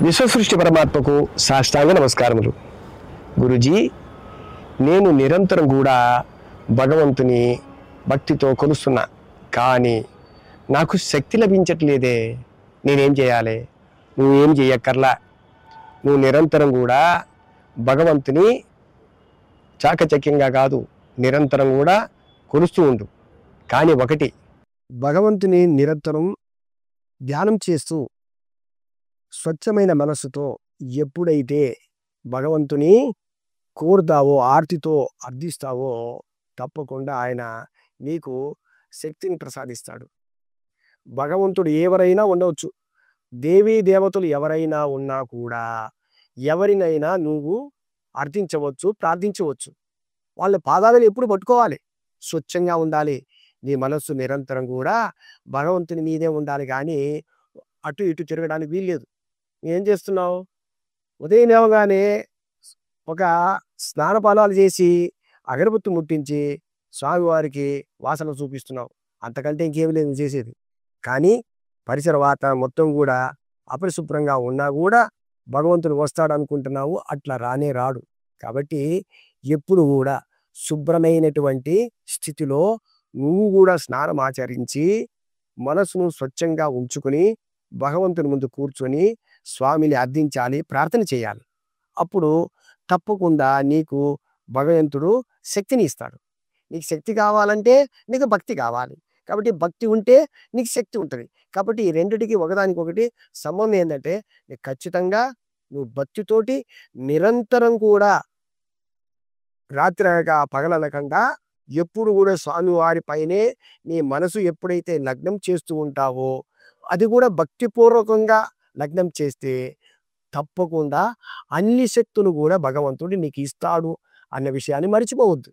విశ్వసృష్టి పరమాత్మకు సాష్టాంగ నమస్కారములు. గురుజీ, నేను నిరంతరం కూడా భగవంతుని భక్తితో కొలుస్తున్నా, కానీ నాకు శక్తి లభించట్లేదే. నేనేం చేయాలి? నువ్వేం చేయక్కర్లా. నువ్వు నిరంతరం కూడా భగవంతుని చాకచక్యంగా కాదు, నిరంతరం కూడా కొలుస్తూ ఉండు. కానీ ఒకటి, భగవంతుని నిరంతరం ధ్యానం చేస్తూ స్వచ్ఛమైన మనస్సుతో ఎప్పుడైతే భగవంతుని కోరుతావో, ఆర్తితో అర్థిస్తావో, తప్పకుండా ఆయన నీకు శక్తిని ప్రసాదిస్తాడు. భగవంతుడు ఎవరైనా ఉండవచ్చు, దేవీ దేవతలు ఎవరైనా ఉన్నా కూడా ఎవరినైనా నువ్వు అర్థించవచ్చు, ప్రార్థించవచ్చు. వాళ్ళ పాదాలను ఎప్పుడు పట్టుకోవాలి, స్వచ్ఛంగా ఉండాలి. నీ మనస్సు నిరంతరం కూడా భగవంతుని మీదే ఉండాలి, కానీ అటు ఇటు తిరగడానికి వీల్లేదు. ఏం చేస్తున్నావు? ఉదయం లేవగానే ఒక స్నానపానాలు చేసి అగరబత్తి ముట్టించి స్వామివారికి వాసన చూపిస్తున్నావు. అంతకంటే ఇంకేమి లేదు చేసేది. కానీ పరిసర వాతావరణం మొత్తం కూడా అపరిశుభ్రంగా ఉన్నా కూడా భగవంతుడు వస్తాడు అనుకుంటున్నావు, అట్లా రానే రాడు. కాబట్టి ఎప్పుడు కూడా శుభ్రమైనటువంటి స్థితిలో నువ్వు కూడా స్నానం ఆచరించి మనసును స్వచ్ఛంగా ఉంచుకొని భగవంతుని ముందు కూర్చొని స్వామిని అర్థించాలి, ప్రార్థన చేయాలి. అప్పుడు తప్పకుండా నీకు భగవంతుడు శక్తిని ఇస్తాడు. నీకు శక్తి కావాలంటే నీకు భక్తి కావాలి. కాబట్టి భక్తి ఉంటే నీకు శక్తి ఉంటుంది. కాబట్టి ఈ రెండిటికి ఒకదానికొకటి సంబంధం ఏంటంటే, నీకు ఖచ్చితంగా నువ్వు భక్తితోటి నిరంతరం కూడా రాత్రి పగలనకుండా ఎప్పుడు కూడా స్వామివారి పైనే నీ మనసు ఎప్పుడైతే లగ్నం చేస్తూ ఉంటావో, అది కూడా భక్తిపూర్వకంగా లగ్నం చేస్తే తప్పకుండా అన్ని శక్తులు కూడా భగవంతుడు నీకు ఇస్తాడు అన్న విషయాన్ని మర్చిపోవద్దు.